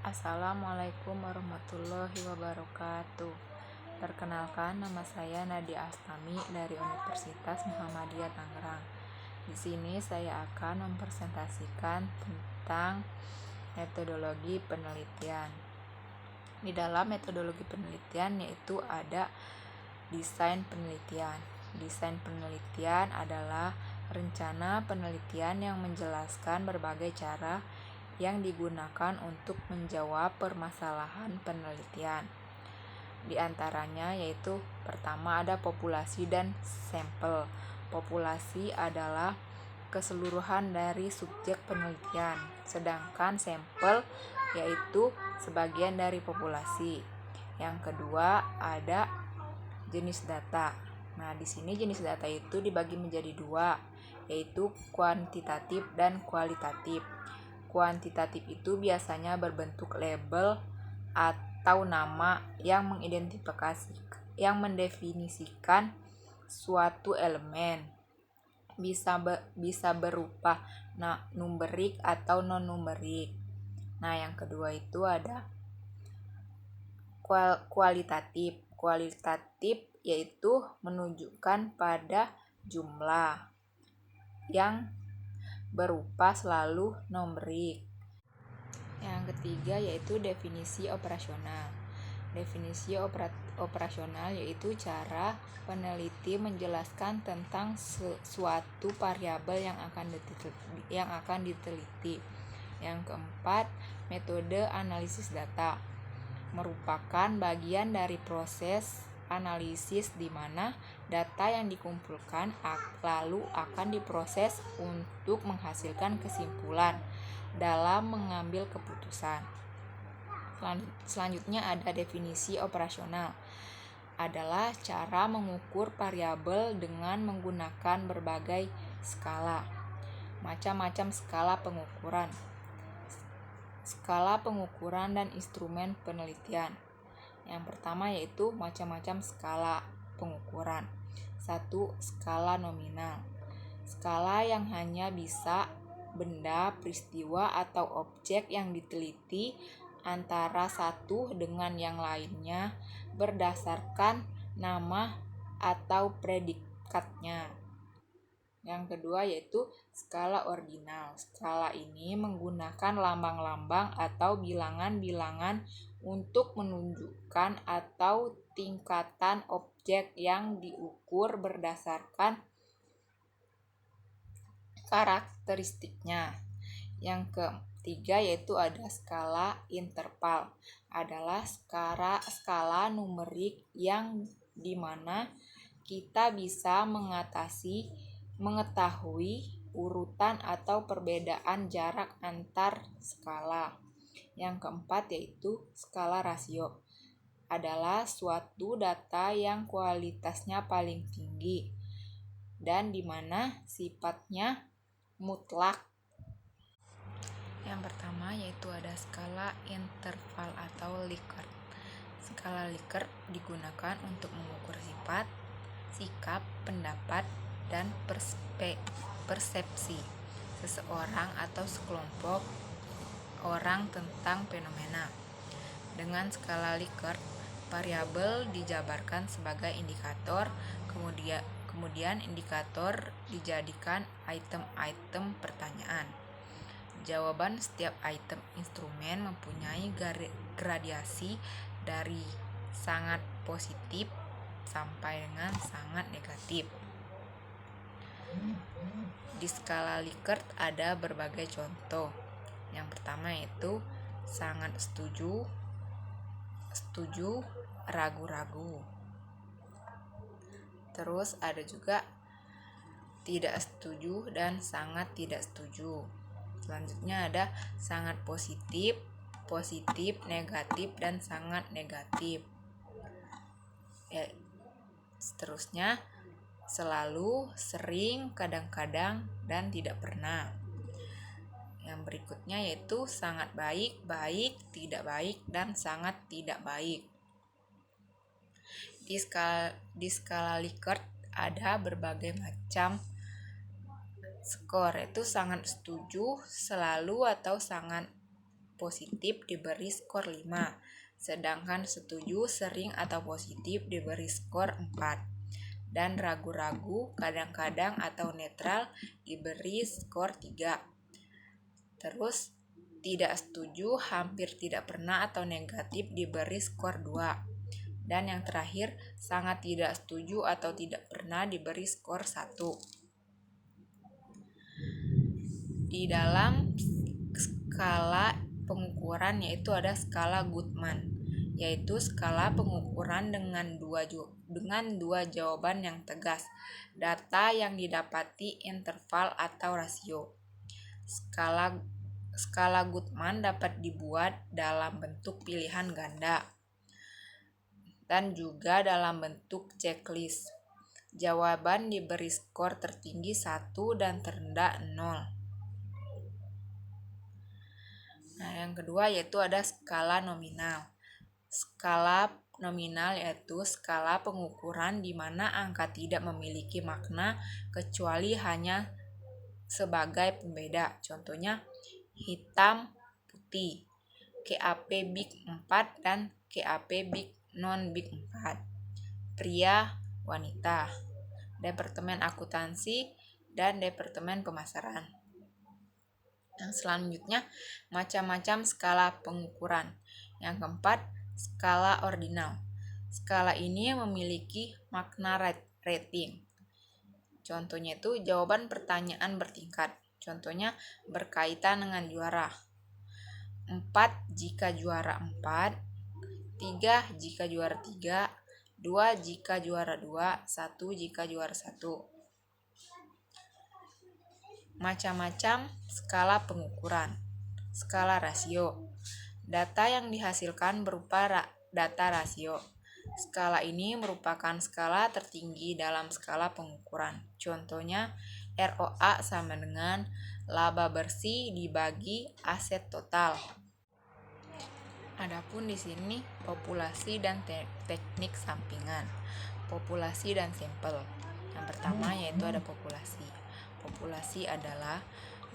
Assalamualaikum warahmatullahi wabarakatuh. Perkenalkan, nama saya Nadia Astami dari Universitas Muhammadiyah Tangerang. Di sini saya akan mempresentasikan tentang metodologi penelitian. Di dalam metodologi penelitian yaitu ada desain penelitian. Desain penelitian adalah rencana penelitian yang menjelaskan berbagai cara yang digunakan untuk menjawab permasalahan penelitian. Di antaranya yaitu pertama ada populasi dan sampel. Populasi adalah keseluruhan dari subjek penelitian, sedangkan sampel yaitu sebagian dari populasi. Yang kedua ada jenis data. Nah, di sini jenis data itu dibagi menjadi dua, yaitu kuantitatif dan kualitatif. Kuantitatif itu biasanya berbentuk label atau nama yang mendefinisikan suatu elemen. Bisa berupa numerik atau non-numerik. Nah, yang kedua itu ada kualitatif. Kualitatif yaitu menunjukkan pada jumlah yang berupa selalu numerik. Yang ketiga yaitu definisi operasional. Definisi operasional yaitu cara peneliti menjelaskan tentang suatu variabel yang akan diteliti. Yang keempat, metode analisis data merupakan bagian dari proses analisis di mana data yang dikumpulkan lalu akan diproses untuk menghasilkan kesimpulan dalam mengambil keputusan. Selanjutnya ada definisi operasional. Adalah cara mengukur variabel dengan menggunakan berbagai skala. Macam-macam skala pengukuran. Skala pengukuran dan instrumen penelitian. Yang pertama yaitu macam-macam skala pengukuran. 1. Skala nominal. Skala yang hanya bisa benda, peristiwa, atau objek yang diteliti antara satu dengan yang lainnya berdasarkan nama atau predikatnya. Yang kedua yaitu skala ordinal. Skala ini menggunakan lambang-lambang atau bilangan-bilangan untuk menunjukkan atau tingkatan objek yang diukur berdasarkan karakteristiknya. Yang ketiga yaitu ada skala interval. Adalah skala numerik yang dimana kita bisa mengetahui urutan atau perbedaan jarak antar skala. Yang keempat yaitu skala rasio. Adalah suatu data yang kualitasnya paling tinggi dan dimana sifatnya mutlak. Yang pertama yaitu ada skala interval atau Likert. Skala Likert digunakan untuk mengukur sifat, sikap, pendapat, dan persepsi seseorang atau sekelompok orang tentang fenomena. Dengan skala Likert, variabel dijabarkan sebagai indikator, kemudian indikator dijadikan item-item pertanyaan. Jawaban setiap item instrumen mempunyai gradiasi dari sangat positif sampai dengan sangat negatif. Di skala Likert ada berbagai contoh. Yang pertama yaitu sangat setuju, ragu-ragu. Terus ada juga tidak setuju dan sangat tidak setuju. Selanjutnya ada sangat positif, negatif, dan sangat negatif. Seterusnya selalu, sering, kadang-kadang, dan tidak pernah. Yang berikutnya yaitu sangat baik, tidak baik, dan sangat tidak baik. Di skala Likert ada berbagai macam skor, yaitu sangat setuju, selalu, atau sangat positif diberi skor 5, sedangkan setuju, sering, atau positif diberi skor 4. Dan ragu-ragu, kadang-kadang, atau netral diberi skor 3. Terus tidak setuju, hampir tidak pernah, atau negatif diberi skor 2. Dan yang terakhir, sangat tidak setuju atau tidak pernah diberi skor 1. Di dalam skala pengukuran yaitu ada skala Goodman, yaitu skala pengukuran dengan dua jawaban yang tegas, data yang didapati, interval atau rasio. Skala Goodman dapat dibuat dalam bentuk pilihan ganda dan juga dalam bentuk checklist. Jawaban diberi skor tertinggi 1 dan terendah 0. Nah, yang kedua yaitu ada skala nominal. Skala nominal yaitu skala pengukuran di mana angka tidak memiliki makna kecuali hanya sebagai pembeda. Contohnya hitam, putih, KAP Big 4 dan KAP Big non Big 4. Pria, wanita, Departemen Akuntansi, dan Departemen Pemasaran. Yang selanjutnya, macam-macam skala pengukuran. Yang keempat, skala ordinal. Skala ini memiliki makna rating. Contohnya itu jawaban pertanyaan bertingkat. Contohnya berkaitan dengan juara. 4 jika juara 4, 3 jika juara 3, 2 jika juara 2, 1 jika juara 1. Macam-macam skala pengukuran. Skala rasio. Data yang dihasilkan berupa data rasio. Skala ini merupakan skala tertinggi dalam skala pengukuran. Contohnya ROA sama dengan laba bersih dibagi aset total. Adapun di sini populasi dan teknik sampingan. Populasi dan sampel. Yang pertama yaitu ada populasi. Populasi adalah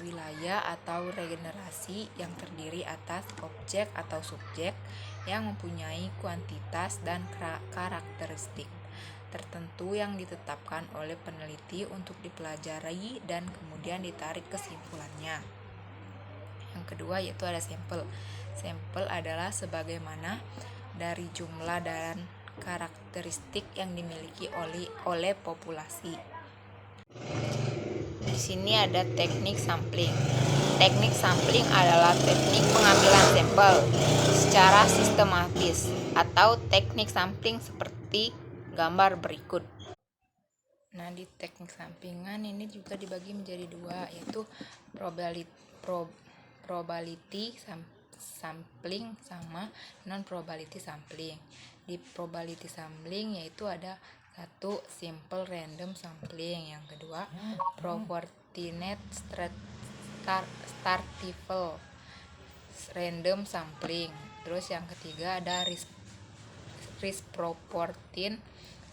wilayah atau regenerasi yang terdiri atas objek atau subjek yang mempunyai kuantitas dan karakteristik tertentu yang ditetapkan oleh peneliti untuk dipelajari dan kemudian ditarik kesimpulannya. Yang kedua yaitu ada sampel. Sampel adalah sebagaimana dari jumlah dan karakteristik yang dimiliki oleh populasi. Di sini ada teknik sampling. Teknik sampling adalah teknik pengambilan sampel secara sistematis atau teknik sampling seperti gambar berikut. Nah, di teknik samplingan ini juga dibagi menjadi dua, yaitu probability sampling sama non-probability sampling. Di probability sampling yaitu ada 1. Simple random sampling. Yang kedua, proportionate stratified random sampling. Terus yang ketiga ada risk proportion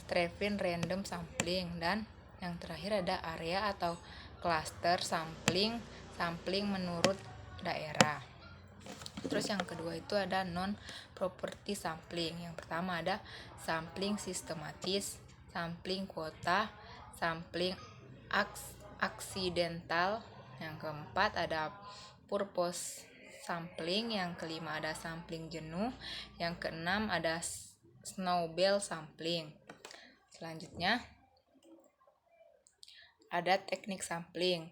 stratified random sampling. Dan yang terakhir ada area atau cluster sampling menurut daerah. Terus yang kedua itu ada non-property sampling. Yang pertama ada sampling sistematis, sampling kuota, sampling aksidental. Yang keempat ada purpose sampling. Yang kelima ada sampling jenuh. Yang keenam ada snowball sampling. Selanjutnya ada teknik sampling.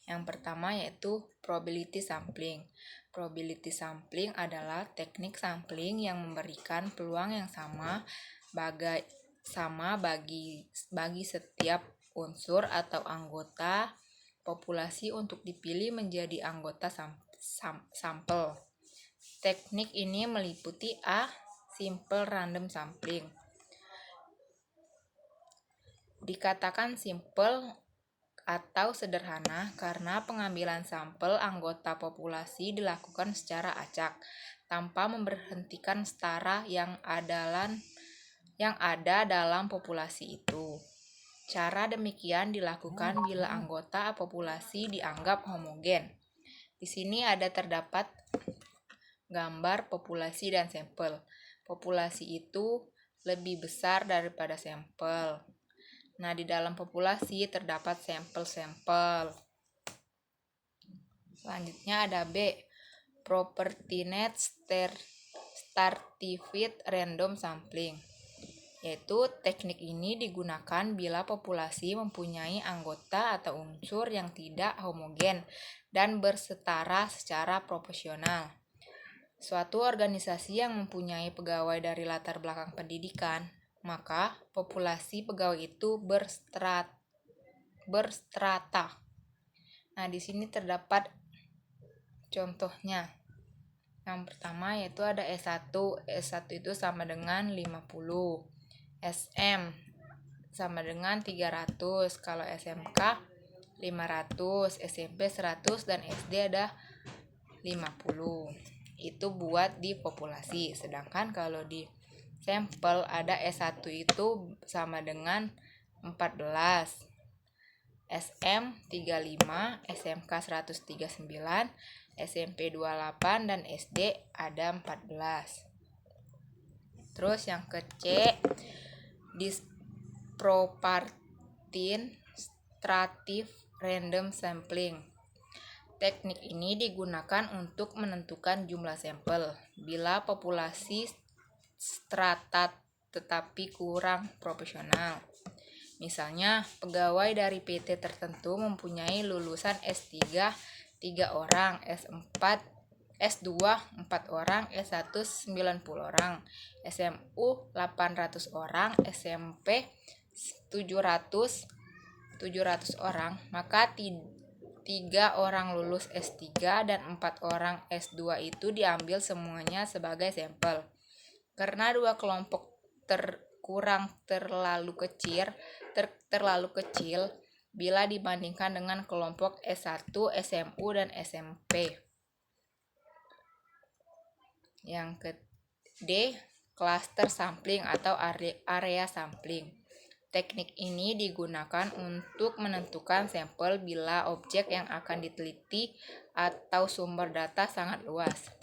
Yang pertama yaitu probability sampling. Probability sampling adalah teknik sampling yang memberikan peluang yang sama bagi setiap unsur atau anggota populasi untuk dipilih menjadi anggota sampel. Teknik ini meliputi A. Simple random sampling. Dikatakan simple atau sederhana karena pengambilan sampel anggota populasi dilakukan secara acak tanpa memberhentikan setara yang ada dalam populasi itu. Cara demikian dilakukan bila anggota populasi dianggap homogen. Di sini terdapat Gambar populasi dan sampel. Populasi itu lebih besar daripada sampel. Nah, di dalam populasi terdapat sampel-sampel. Selanjutnya ada B. Property-net stratified random sampling. Yaitu teknik ini digunakan bila populasi mempunyai anggota atau unsur yang tidak homogen dan bersetara secara proporsional. Suatu organisasi yang mempunyai pegawai dari latar belakang pendidikan, maka populasi pegawai itu berstrata. Nah, di sini terdapat contohnya. Yang pertama yaitu ada S1. S1 itu sama dengan 50. SM sama dengan 300. Kalau SMK 500, SMP 100, dan SD ada 50. Itu buat di populasi. Sedangkan kalau di sampel ada S1 itu sama dengan 14, SM 35, SMK 139, SMP 28, dan SD ada 14. Terus yang ke C, disproportion strative random sampling. Teknik ini digunakan untuk menentukan jumlah sampel bila populasi strata tetapi kurang proporsional. Misalnya, pegawai dari PT tertentu mempunyai lulusan S3 3 orang, S2 4 orang, S1 90 orang, SMU 800 orang, SMP 700 orang, maka 3 orang lulus S3 dan 4 orang S2 itu diambil semuanya sebagai sampel. Karena dua kelompok terlalu kecil bila dibandingkan dengan kelompok S1, SMU, dan SMP. Yang ke D, cluster sampling atau area sampling. Teknik ini digunakan untuk menentukan sampel bila objek yang akan diteliti atau sumber data sangat luas.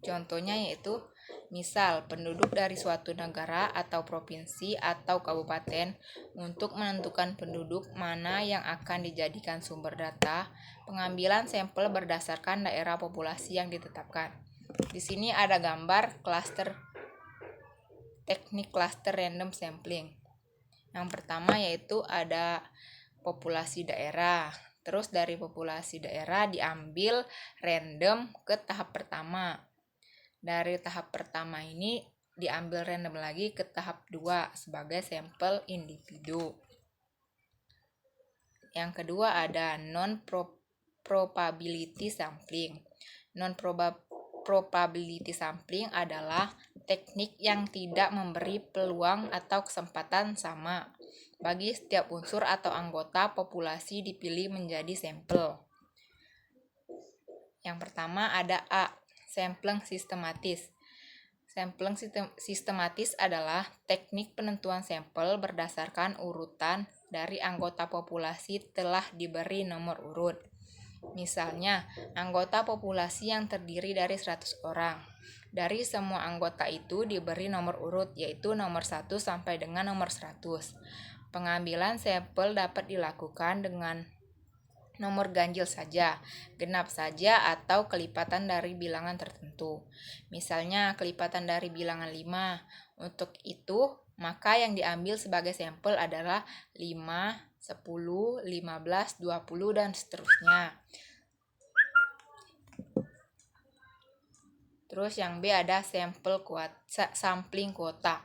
Contohnya yaitu, misal penduduk dari suatu negara atau provinsi atau kabupaten. Untuk menentukan penduduk mana yang akan dijadikan sumber data, pengambilan sampel berdasarkan daerah populasi yang ditetapkan. Di sini ada gambar teknik cluster random sampling. Yang pertama yaitu ada populasi daerah. Terus dari populasi daerah diambil random ke tahap pertama. Dari tahap pertama ini diambil random lagi ke tahap 2 sebagai sampel individu. Yang kedua ada non-probability sampling. Non-probability sampling adalah teknik yang tidak memberi peluang atau kesempatan sama bagi setiap unsur atau anggota populasi dipilih menjadi sampel. Yang pertama ada A, sampling sistematis. Sampling sistematis adalah teknik penentuan sampel berdasarkan urutan dari anggota populasi telah diberi nomor urut. Misalnya, anggota populasi yang terdiri dari 100 orang. Dari semua anggota itu diberi nomor urut, yaitu nomor 1 sampai dengan nomor 100. Pengambilan sampel dapat dilakukan dengan nomor ganjil saja, genap saja, atau kelipatan dari bilangan tertentu. Misalnya, kelipatan dari bilangan 5. Untuk itu, maka yang diambil sebagai sampel adalah 5, 10, 15, 20, dan seterusnya. Terus yang B ada sampling kuota.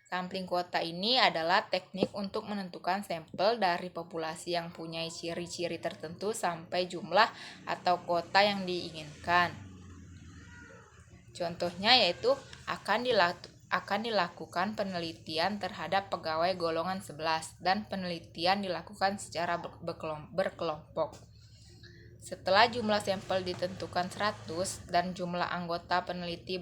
Sampling kuota ini adalah teknik untuk menentukan sampel dari populasi yang punya ciri-ciri tertentu sampai jumlah atau kuota yang diinginkan. Contohnya yaitu akan dilakukan penelitian terhadap pegawai golongan 11 dan penelitian dilakukan secara berkelompok. Setelah jumlah sampel ditentukan 100 dan jumlah anggota peneliti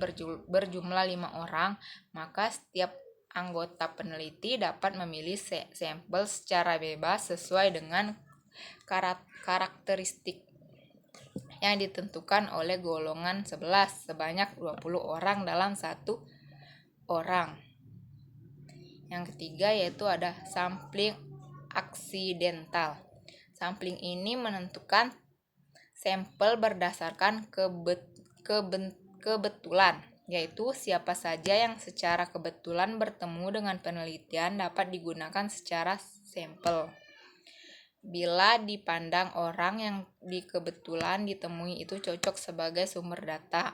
berjumlah 5 orang, maka setiap anggota peneliti dapat memilih sampel secara bebas sesuai dengan karakteristik yang ditentukan oleh golongan 11 sebanyak 20 orang dalam satu orang. Yang ketiga yaitu ada sampling aksidental. Sampling ini menentukan sampel berdasarkan kebetulan, yaitu siapa saja yang secara kebetulan bertemu dengan penelitian dapat digunakan secara sampel. Bila dipandang orang yang kebetulan ditemui itu cocok sebagai sumber data.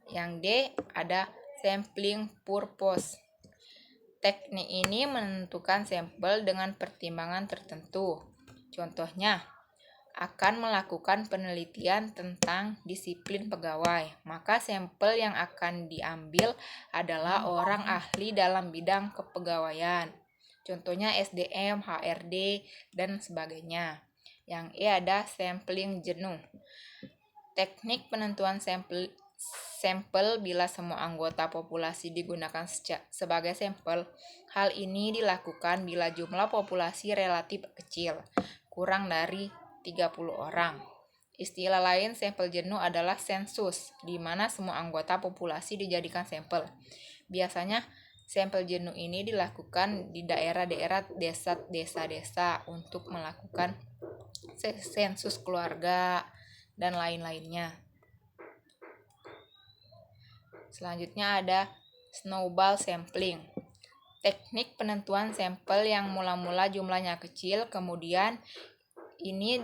Yang D ada sampling purpose. Teknik ini menentukan sampel dengan pertimbangan tertentu. Contohnya, akan melakukan penelitian tentang disiplin pegawai, maka sampel yang akan diambil adalah orang ahli dalam bidang kepegawaian. Contohnya SDM, HRD, dan sebagainya. Yang E ada sampling jenuh. Teknik penentuan sampel bila semua anggota populasi digunakan sebagai sampel. Hal ini dilakukan bila jumlah populasi relatif kecil, kurang dari 30 orang. Istilah lain sampel jenuh adalah sensus, di mana semua anggota populasi dijadikan sampel. Biasanya sampel jenuh ini dilakukan di daerah-daerah desa-desa untuk melakukan sensus keluarga dan lain-lainnya. Selanjutnya ada snowball sampling. Teknik penentuan sampel yang mula-mula jumlahnya kecil, kemudian ini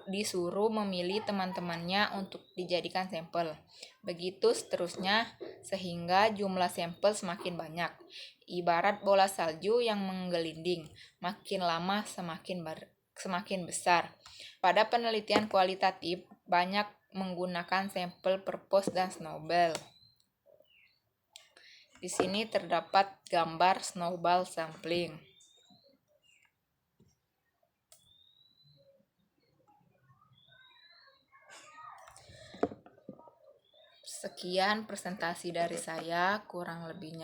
disuruh memilih teman-temannya untuk dijadikan sampel. Begitu seterusnya sehingga jumlah sampel semakin banyak. Ibarat bola salju yang menggelinding, makin lama semakin besar. Pada penelitian kualitatif banyak menggunakan sampel purpose dan snowball. Di sini terdapat gambar snowball sampling. Sekian presentasi dari saya, kurang lebihnya